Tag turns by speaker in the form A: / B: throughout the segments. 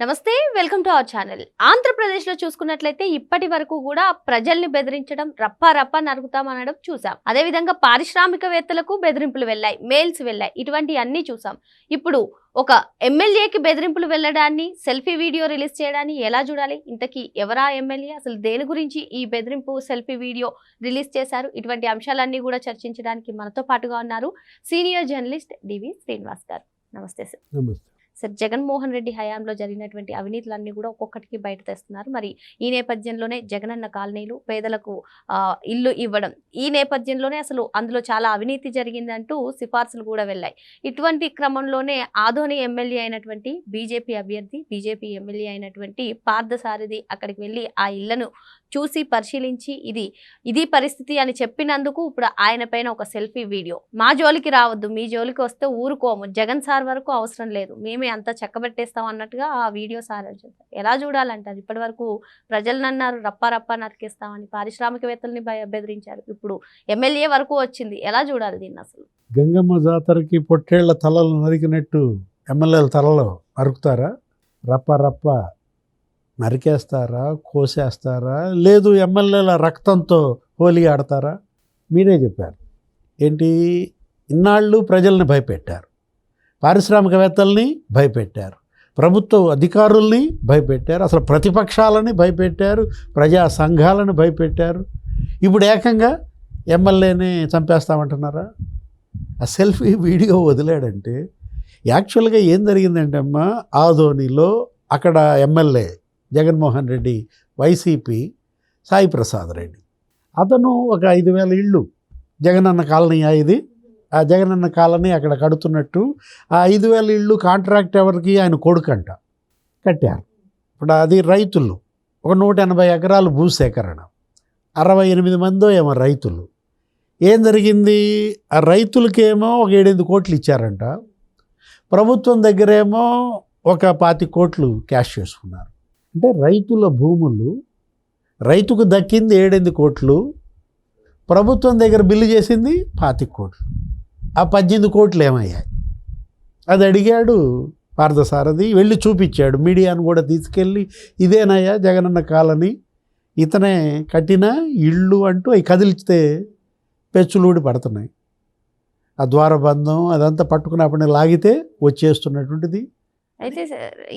A: నమస్తే welcome to our channel. ఆంధ్రప్రదేశ్లో చూసుకున్నట్లయితే ఇప్పటి వరకు కూడా ప్రజల్ని బెదిరించడం, రప్పా నరుగుతామనడం చూసాం. అదేవిధంగా పారిశ్రామికవేత్తలకు బెదిరింపులు వెళ్ళాయి, మెయిల్స్ వెళ్ళాయి, ఇటువంటి అన్నీ చూసాం. ఇప్పుడు ఒక ఎమ్మెల్యేకి బెదిరింపులు వెళ్ళడాన్ని, సెల్ఫీ వీడియో రిలీజ్ చేయడాన్ని ఎలా చూడాలి? ఇంతకీ ఎవరా ఎమ్మెల్యే, అసలు దేని గురించి ఈ బెదిరింపు సెల్ఫీ వీడియో రిలీజ్ చేశారు? ఇటువంటి అంశాలన్నీ కూడా చర్చించడానికి మనతో పాటుగా ఉన్నారు సీనియర్ జర్నలిస్ట్ డివి శ్రీనివాస్ గారు. నమస్తే సార్.
B: నమస్తే.
A: సార్, జగన్మోహన్ రెడ్డి హయాంలో జరిగినటువంటి అవినీతులన్నీ కూడా ఒక్కొక్కటికి బయట తెస్తున్నారు. మరి ఈ నేపథ్యంలోనే జగనన్న కాలనీలు పేదలకు ఇల్లు ఇవ్వడం, ఈ నేపథ్యంలోనే అసలు అందులో చాలా అవినీతి జరిగిందంటూ సిఫార్సులు కూడా వెళ్ళాయి. ఇటువంటి క్రమంలోనే ఆదోని ఎమ్మెల్యే అయినటువంటి బీజేపీ అభ్యర్థి, బీజేపీ ఎమ్మెల్యే అయినటువంటి పార్థసారథి అక్కడికి వెళ్ళి ఆ ఇళ్లను చూసి పరిశీలించి ఇది పరిస్థితి అని చెప్పినందుకు ఇప్పుడు ఆయన పైన ఒక సెల్ఫీ వీడియో, మా జోలికి రావద్దు, మీ జోలికి వస్తే ఊరుకోము, జగన్ సార్ వరకు అవసరం లేదు, మేమే అంతా చక్కబెట్టేస్తాం అన్నట్టుగా ఆ వీడియో సార్ ఎలా చూడాలంటారు? ఇప్పటి వరకు ప్రజలను అన్నారు రప్పా నరికేస్తామని, పారిశ్రామికవేత్తల్ని బెదిరించారు, ఇప్పుడు ఎమ్మెల్యే వరకు వచ్చింది. ఎలా చూడాలి దీన్ని అసలు?
B: గంగమ్మ జాతరకి పొట్టేళ్ల తలలు నరికినట్టు ఎమ్మెల్యేల తలలో నరుకుతారా? రప్ప నరికేస్తారా, కోసేస్తారా, లేదు ఎమ్మెల్యేల రక్తంతో హోలీ ఆడతారా? మీరే చెప్పారు. ఏంటి, ఇన్నాళ్ళు ప్రజల్ని భయపెట్టారు, పారిశ్రామికవేత్తల్ని భయపెట్టారు, ప్రభుత్వ అధికారుల్ని భయపెట్టారు, అసలు ప్రతిపక్షాలని భయపెట్టారు, ప్రజా సంఘాలను భయపెట్టారు. ఇప్పుడు ఏకంగా ఎమ్మెల్యేని చంపేస్తామంటున్నారా? ఆ సెల్ఫీ వీడియో వదిలాడంటే యాక్చువల్గా ఏం జరిగిందంటే అమ్మా, ఆదోనిలో అక్కడ ఎమ్మెల్యే జగన్మోహన్ రెడ్డి వైసీపీ సాయి ప్రసాద్ రెడ్డి, అతను ఒక 5,000 ఇళ్ళు జగనన్న కాలనీ ఇది, ఆ జగనన్న కాలనీ అక్కడ కడుతున్నట్టు ఆ 5,000 ఇళ్ళు కాంట్రాక్ట్ ఎవరికి, ఆయన కొడుకంట కట్టారు. ఇప్పుడు అది రైతులు, ఒక 180 ఎకరాలు భూసేకరణ, 68 మందో ఏమో రైతులు. ఏం జరిగింది, ఆ రైతులకేమో ఒక 7-8 కోట్లు ఇచ్చారంట, ప్రభుత్వం దగ్గరేమో ఒక 25 కోట్లు క్యాష్ చేసుకున్నారు. అంటే రైతుల భూములు, రైతుకు దక్కింది 7-8 కోట్లు, ప్రభుత్వం దగ్గర బిల్లు చేసింది 25 కోట్లు. ఆ 18 కోట్లు ఏమయ్యాయి? అది అడిగాడు పార్థసారథి, వెళ్ళి చూపించాడు, మీడియాను కూడా తీసుకెళ్ళి, ఇదేనయ్యా జగనన్న కాలనీ, ఇతనే కట్టిన ఇళ్ళు అంటూ అవి కదిలిస్తే పెచ్చులూడి పడుతున్నాయి. ఆ ద్వారబంధం అదంతా పట్టుకుని అప్పుడు లాగితే వచ్చేస్తున్నటువంటిది.
A: అయితే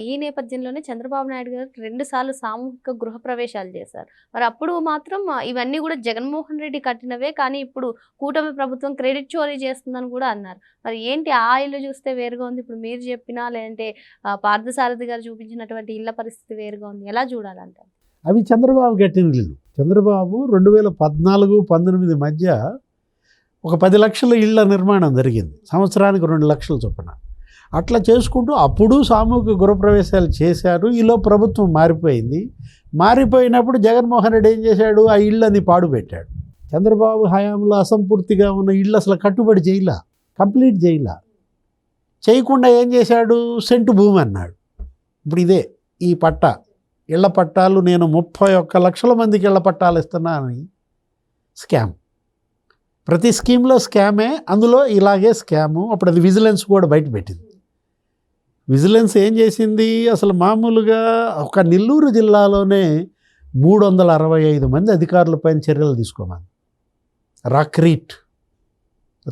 A: ఈ నేపథ్యంలోనే చంద్రబాబు నాయుడు గారు 2 సార్లు సామూహిక గృహ ప్రవేశాలు చేశారు. మరి అప్పుడు మాత్రం ఇవన్నీ కూడా జగన్మోహన్ రెడ్డి కట్టినవే, కానీ ఇప్పుడు కూటమి ప్రభుత్వం క్రెడిట్ చోరీ చేస్తుందని కూడా అన్నారు. మరి ఏంటి, ఆ ఇల్లు చూస్తే వేరుగా ఉంది, ఇప్పుడు మీరు చెప్పినా లేదంటే పార్థసారథి గారు చూపించినటువంటి ఇళ్ల పరిస్థితి వేరుగా ఉంది, ఎలా చూడాలంటారు?
B: అవి చంద్రబాబు కట్టిన ఇల్లు. చంద్రబాబు 2014-19 మధ్య ఒక 10 లక్షల ఇళ్ల నిర్మాణం జరిగింది, సంవత్సరానికి 2 లక్షల చొప్పున. అట్లా చేసుకుంటూ అప్పుడు సామూహిక గృహప్రవేశాలు చేశారు. ఈలో ప్రభుత్వం మారిపోయింది. మారిపోయినప్పుడు జగన్మోహన్ రెడ్డి ఏం చేశాడు, ఆ ఇళ్ళని పాడుపెట్టాడు. చంద్రబాబు హయాంలో అసంపూర్తిగా ఉన్న ఇళ్ళు అసలు కట్టుబడి చేయలా, కంప్లీట్ చేయలా. చేయకుండా ఏం చేశాడు, సెంటు భూమి అన్నాడు. ఇప్పుడు ఇదే ఈ ఇళ్ల పట్టాలు, నేను 31 లక్షల మందికి ఇళ్ల పట్టాలు ఇస్తున్నానని స్కామ్. ప్రతి స్కీమ్లో స్కామే, అందులో ఇలాగే స్కాము. అప్పుడు అది విజిలెన్స్ కూడా బయట పెట్టింది. విజిలెన్స్ ఏం చేసింది, అసలు మామూలుగా ఒక నెల్లూరు జిల్లాలోనే 365 మంది అధికారులపైన చర్యలు తీసుకోమని. రాక్రీట్,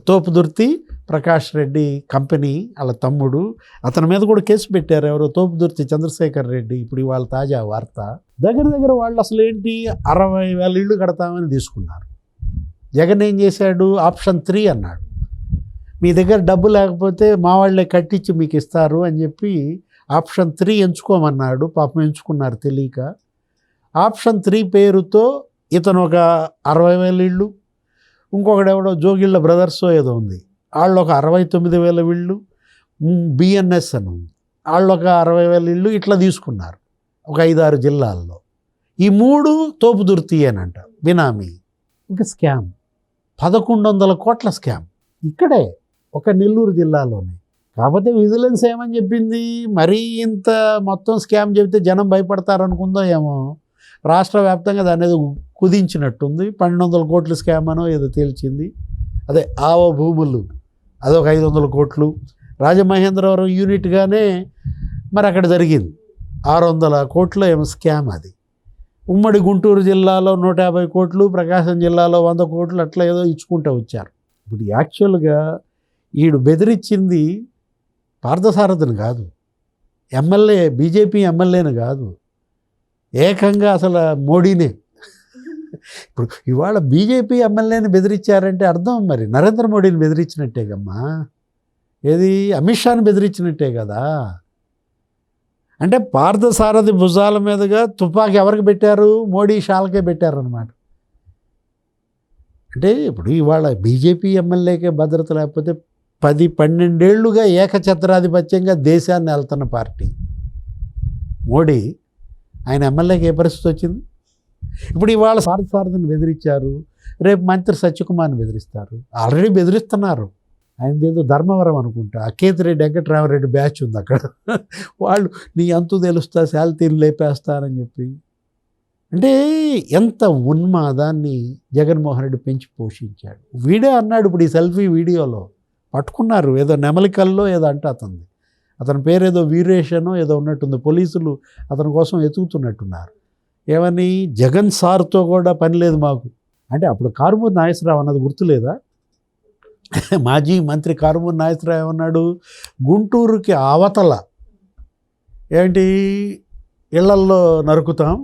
B: తోపుదుర్తి ప్రకాష్ రెడ్డి కంపెనీ వాళ్ళ తమ్ముడు, అతని మీద కూడా కేసు పెట్టారు ఎవరో, తోపుదుర్తి చంద్రశేఖర్ రెడ్డి. ఇప్పుడు ఇవాళ తాజా వార్త, దగ్గర వాళ్ళు అసలు ఏంటి 60,000 ఇళ్ళు కడతామని తీసుకున్నారు. జగన్ ఏం చేశాడు, ఆప్షన్ 3 అన్నాడు, మీ దగ్గర డబ్బు లేకపోతే మా వాళ్ళే కట్టించి మీకు ఇస్తారు అని చెప్పి ఆప్షన్ 3 ఎంచుకోమన్నాడు. పాపం ఎంచుకున్నారు తెలియక. ఆప్షన్ 3 పేరుతో ఇతను ఒక 60,000 ఇళ్ళు, ఇంకొకడెవడో జోగిళ్ళ బ్రదర్స్ ఏదో ఉంది, వాళ్ళు ఒక 69,000 ఇళ్ళు, బిఎన్ఎస్ అని ఉంది, వాళ్ళు ఒక 60,000 ఇళ్ళు, ఇట్లా తీసుకున్నారు ఒక 5-6 జిల్లాల్లో. ఈ 3 తోపుదుర్తి అనంట, బినామీ. ఇంకా స్కామ్ 1,100 కోట్ల స్కామ్ ఇక్కడే ఒక నెల్లూరు జిల్లాలోనే. కాకపోతే విజిలెన్స్ ఏమని చెప్పింది, మరీ ఇంత మొత్తం స్కామ్ చెబితే జనం భయపడతారనుకుందో ఏమో, రాష్ట్ర వ్యాప్తంగా దాని ఏదో కుదించినట్టుంది. 1,200 కోట్ల స్కామ్ అనో ఏదో తేల్చింది. అదే ఆవ భూములు అదొక 500 కోట్లు. రాజమహేంద్రవరం యూనిట్గానే మరి అక్కడ జరిగింది. 600 కోట్ల ఏమో స్కామ్ అది. ఉమ్మడి గుంటూరు జిల్లాలో 150 కోట్లు, ప్రకాశం జిల్లాలో 100 కోట్లు అట్లా ఏదో ఇచ్చుకుంటూ వచ్చారు. ఇప్పుడు యాక్చువల్గా ఈడు బెదిరించింది పార్థసారథిని కాదు, ఎమ్మెల్యే, బీజేపీ ఎమ్మెల్యేని కాదు, ఏకంగా అసలు మోడీనే. ఇప్పుడు ఇవాళ బీజేపీ ఎమ్మెల్యేని బెదిరించారంటే అర్థం మరి నరేంద్ర మోడీని బెదిరించినట్టేగమ్మా, ఏది అమిత్ షాని బెదిరించినట్టే కదా. అంటే పార్థసారథి భుజాల మీదుగా తుపాకీ ఎవరికి పెట్టారు? మోడీ షాలకే పెట్టారనమాట. అంటే ఇప్పుడు ఇవాళ బీజేపీ ఎమ్మెల్యేకే భద్రత లేకపోతే 10-12 ఏళ్లుగా ఏకఛత్రాధిపత్యంగా దేశాన్ని వెళ్తున్న పార్టీ మోడీ, ఆయన ఎమ్మెల్యేకి ఏ పరిస్థితి వచ్చింది? ఇప్పుడు ఇవాళ పార్థసారథిని బెదిరించారు, రేపు మంత్రి సత్యకుమార్ని బెదిరిస్తారు, ఆల్రెడీ బెదిరిస్తున్నారు. ఆయనది ఏదో ధర్మవరం అనుకుంటా, అకేతిరెడ్డి వెంకట్రామరెడ్డి బ్యాచ్ ఉంది అక్కడ, వాళ్ళు నీ అంతు తెలుస్తా, శాలితీని లేపేస్తానని చెప్పి. అంటే ఎంత ఉన్మాదాన్ని జగన్మోహన్ రెడ్డి పెంచి పోషించాడు. వీడే అన్నాడు ఇప్పుడు ఈ సెల్ఫీ వీడియోలో, పట్టుకున్నారు ఏదో నెమలికల్లో ఏదో అంటే అతని పేరు ఏదో వీరేషనో ఏదో ఉన్నట్టుంది, పోలీసులు అతని కోసం ఎతుకుతున్నట్టున్నారు. ఏమని, జగన్ సార్తో కూడా పని లేదు మాకు అంటే. అప్పుడు కారుమూరి నాగేశ్వరరావు అన్నది గుర్తులేదా? మాజీ మంత్రి కారుమూరి నాగేశ్వరరావు ఏమన్నాడు, గుంటూరుకి అవతల ఏంటి ఇళ్లల్లో నరుకుతాం,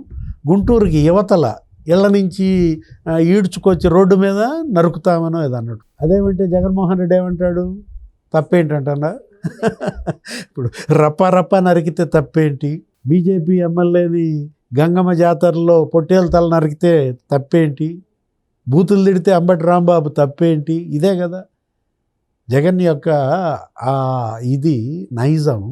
B: గుంటూరుకి యువతల ఇళ్ల నుంచి ఈడ్చుకొచ్చి రోడ్డు మీద నరుకుతామనో ఏదో అన్నాడు. అదేమంటే జగన్మోహన్ రెడ్డి ఏమంటాడు, తప్పేంటంటన్నా? ఇప్పుడు రప్ప నరికితే తప్పేంటి? బీజేపీ ఎమ్మెల్యేని గంగమ్మ జాతరలో పొట్టేల తల నరికితే తప్పేంటి? బూతులు తిడితే అంబటి రాంబాబు తప్పేంటి? ఇదే కదా జగన్ యొక్క ఇది నైజం.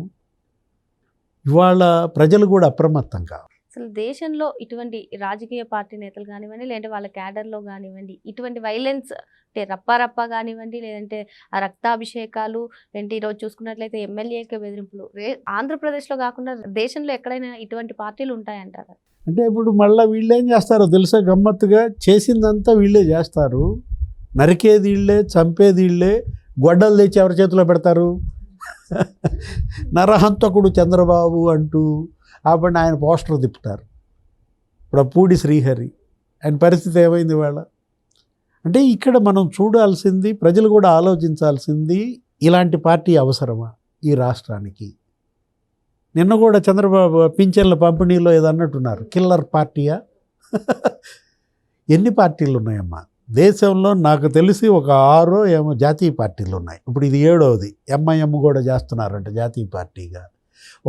B: ఇవాళ ప్రజలు కూడా అప్రమత్తం కావాలి.
A: అసలు దేశంలో ఇటువంటి రాజకీయ పార్టీ నేతలు కానివ్వండి, లేదంటే వాళ్ళ క్యాడర్లో కానివ్వండి, ఇటువంటి వైలెన్స్ అంటే రప్ప కానివ్వండి, లేదంటే ఆ రక్తాభిషేకాలు ఏంటి, ఈరోజు చూసుకున్నట్లయితే ఎమ్మెల్యేకి బెదిరింపులు ఆంధ్రప్రదేశ్లో కాకుండా దేశంలో ఎక్కడైనా ఇటువంటి పార్టీలు ఉంటాయంటారు?
B: అంటే ఇప్పుడు మళ్ళీ వీళ్ళు ఏం చేస్తారో తెలుసా, గమ్మత్తుగా చేసిందంతా వీళ్ళే చేస్తారు. నరికేది వీళ్ళే, చంపేది వీళ్ళే, గొడ్డలు తెచ్చి ఎవరి చేతిలో పెడతారు? నరహంతకుడు చంద్రబాబు అంటూ ఆపండి ఆయన పోస్టర్ తిప్పుతారు. ఇప్పుడు పూడి శ్రీహరి, ఆయన పరిస్థితి ఏమైంది వాళ్ళ? అంటే ఇక్కడ మనం చూడాల్సింది, ప్రజలు కూడా ఆలోచించాల్సింది, ఇలాంటి పార్టీ అవసరమా ఈ రాష్ట్రానికి? నిన్న కూడా చంద్రబాబు పింఛన్ల పంపిణీలో ఏదో అన్నట్టున్నారు, కిల్లర్ పార్టీయా? ఎన్ని పార్టీలు ఉన్నాయమ్మా దేశంలో? నాకు తెలిసి ఒక 6 ఏమో జాతీయ పార్టీలు ఉన్నాయి. ఇప్పుడు ఇది 7వది. ఎంఐఎం కూడా చేస్తున్నారంట జాతీయ పార్టీగా.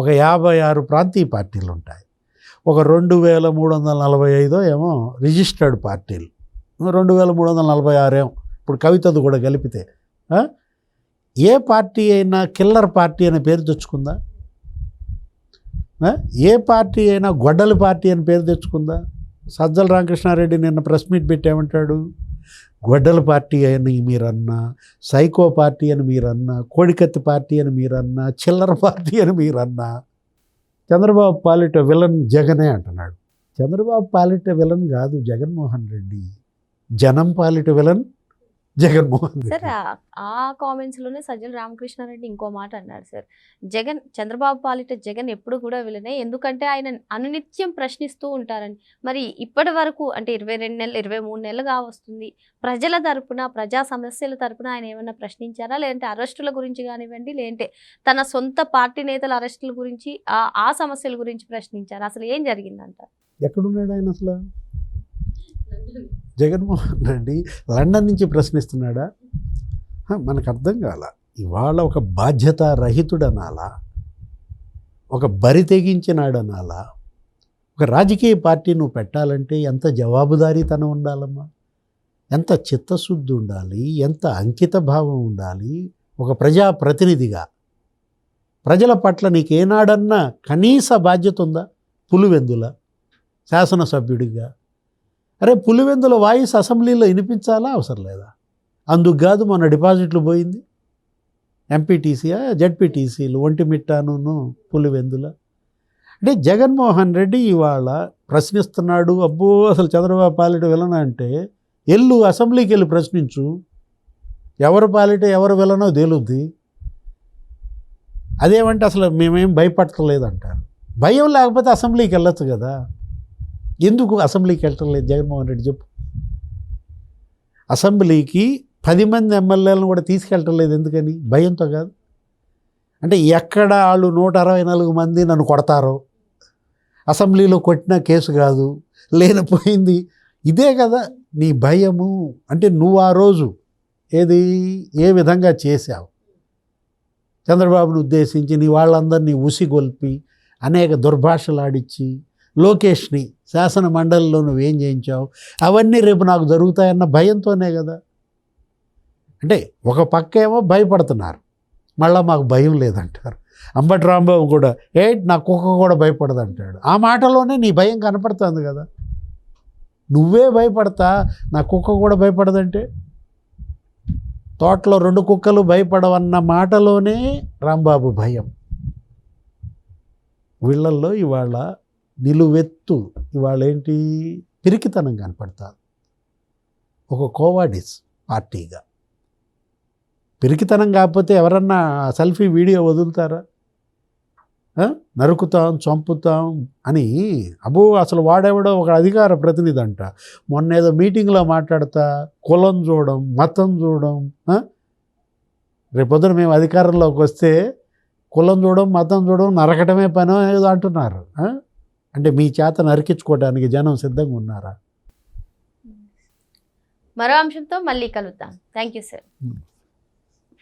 B: ఒక 56 ప్రాంతీయ పార్టీలు ఉంటాయి. ఒక 2345 ఏమో రిజిస్టర్డ్ పార్టీలు, 2346 ఏమో ఇప్పుడు కవితది కూడా కలిపితే. ఏ పార్టీ అయినా కిల్లర్ పార్టీ అనే పేరు తెచ్చుకుందా? ఏ పార్టీ అయినా గొడ్డలి పార్టీ అని పేరు తెచ్చుకుందా? సజ్జల రామకృష్ణారెడ్డి నిన్న ప్రెస్ మీట్ పెట్టేమంటాడు, గొడ్డల పార్టీ అని మీరన్నా, సైకో పార్టీ అని మీరన్నా, కోడికత్తి పార్టీ అని మీరన్నా, చిల్లర పార్టీ అని మీరన్నా, చంద్రబాబు పాలిట విలన్ జగనే అంటున్నాడు. చంద్రబాబు పాలిట విలన్ కాదు జగన్మోహన్ రెడ్డి, జనం పాలిట విలన్ జగన్మోహన్ రెడ్డి.
A: సార్ ఆ కామెంట్స్ లోనే సజ్జల రామకృష్ణారెడ్డి ఇంకో మాట అన్నాడు సార్, చంద్రబాబు పాలిట జగన్ ఎప్పుడు కూడా విలనే, ఎందుకంటే ఆయన అనునిత్యం ప్రశ్నిస్తూ ఉంటారని. మరి ఇప్పటి వరకు అంటే 22 నెలలు 23 నెలలుగా వస్తుంది, ప్రజల తరపున ప్రజా సమస్యల తరపున ఆయన ఏమైనా ప్రశ్నించారా? లేదంటే అరెస్టుల గురించి కానివ్వండి, లేదంటే తన సొంత పార్టీ నేతల అరెస్టుల గురించి, ఆ సమస్యల గురించి ప్రశ్నించారా? అసలు ఏం జరిగిందంట?
B: ఎక్కడున్నాడు ఆయన అసలు? జగన్మోహన్ రెడ్డి లండన్ నుంచి ప్రశ్నిస్తున్నాడా? మనకు అర్థం కాల. ఇవాళ ఒక బాధ్యత రహితుడనాలా, ఒక బరి తెగించినాడనాలా? ఒక రాజకీయ పార్టీ నువ్వు పెట్టాలంటే ఎంత జవాబుదారీతనం ఉండాలమ్మా, ఎంత చిత్తశుద్ధి ఉండాలి, ఎంత అంకిత భావం ఉండాలి. ఒక ప్రజాప్రతినిధిగా ప్రజల పట్ల నీకేనాడన్నా కనీస బాధ్యత ఉందా? పులివెందుల శాసనసభ్యుడిగా అరే పులివెందుల వాయిస్ అసెంబ్లీలో వినిపించాలా? అవసరం లేదా? అందుకు కాదు మొన్న డిపాజిట్లు పోయింది, ఎంపీటీసీయా జడ్పీటీసీలు ఒంటిమిట్టాను పులివెందుల. అంటే జగన్మోహన్ రెడ్డి ఇవాళ ప్రశ్నిస్తున్నాడు. అబ్బో అసలు చంద్రబాబు పాలిట విలన అంటే అసెంబ్లీకి వెళ్ళి ప్రశ్నించు, ఎవరు పాలిట ఎవరు విలనో తేలుద్ది. అదేమంటే అసలు మేమేం భయపడతలేదంటారు. భయం లేకపోతే అసెంబ్లీకి వెళ్ళొచ్చు కదా. ఎందుకు అసెంబ్లీకి వెళ్ళటం లేదు జగన్మోహన్ రెడ్డి చెప్పు. అసెంబ్లీకి 10 మంది ఎమ్మెల్యేలను కూడా తీసుకెళ్ళటం లేదు ఎందుకని? భయంతో కాదు. అంటే ఎక్కడ వాళ్ళు 164 మంది నన్ను కొడతారో, అసెంబ్లీలో కొట్టిన కేసు కాదు, లేనిపోయింది ఇదే కదా నీ భయము. అంటే నువ్వు ఆ రోజు ఏ విధంగా చేశావు, చంద్రబాబును ఉద్దేశించి నీ వాళ్ళందరినీ ఉసిగొల్పి అనేక దుర్భాషలు ఆడిచ్చి లోకేష్ని శాసన మండలిలో నువ్వేం చేయించావు, అవన్నీ రేపు నాకు జరుగుతాయన్న భయంతోనే కదా. అంటే ఒక పక్క ఏమో భయపడుతున్నారు, మళ్ళీ మాకు భయం లేదంటారు. అంబటి రాంబాబు కూడా నా కుక్క కూడా భయపడదు అంటాడు. ఆ మాటలోనే నీ భయం కనపడుతుంది కదా. నువ్వే భయపడతా నా కుక్క కూడా భయపడదంటే, తోటలో 2 కుక్కలు భయపడవన్న మాటలోనే రాంబాబు భయం. వీళ్ళల్లో ఇవాళ నిలువెత్తు ఇవాళ ఏంటి పిరికితనం కనపడతారు. ఒక కోవాడిస్ పార్టీగా పిరికితనం కాకపోతే ఎవరన్నా సెల్ఫీ వీడియో వదులుతారా? నరుకుతాం చంపుతాం అని. అసలు వాడేవాడో ఒక అధికార ప్రతినిధి అంట, మొన్న ఏదో మీటింగ్లో మాట్లాడతా కులం చూడడం మతం చూడడం. రేపొద్దున మేము అధికారంలోకి వస్తే కులం చూడడం మతం చూడడం నరకటమే పని ఏదో అంటున్నారు. అంటే మీ చేత నరికించుకోవడానికి జనం సిద్ధంగా ఉన్నారా?
A: మరో అంశంతో మళ్ళీ కలుద్దాం. Thank you sir.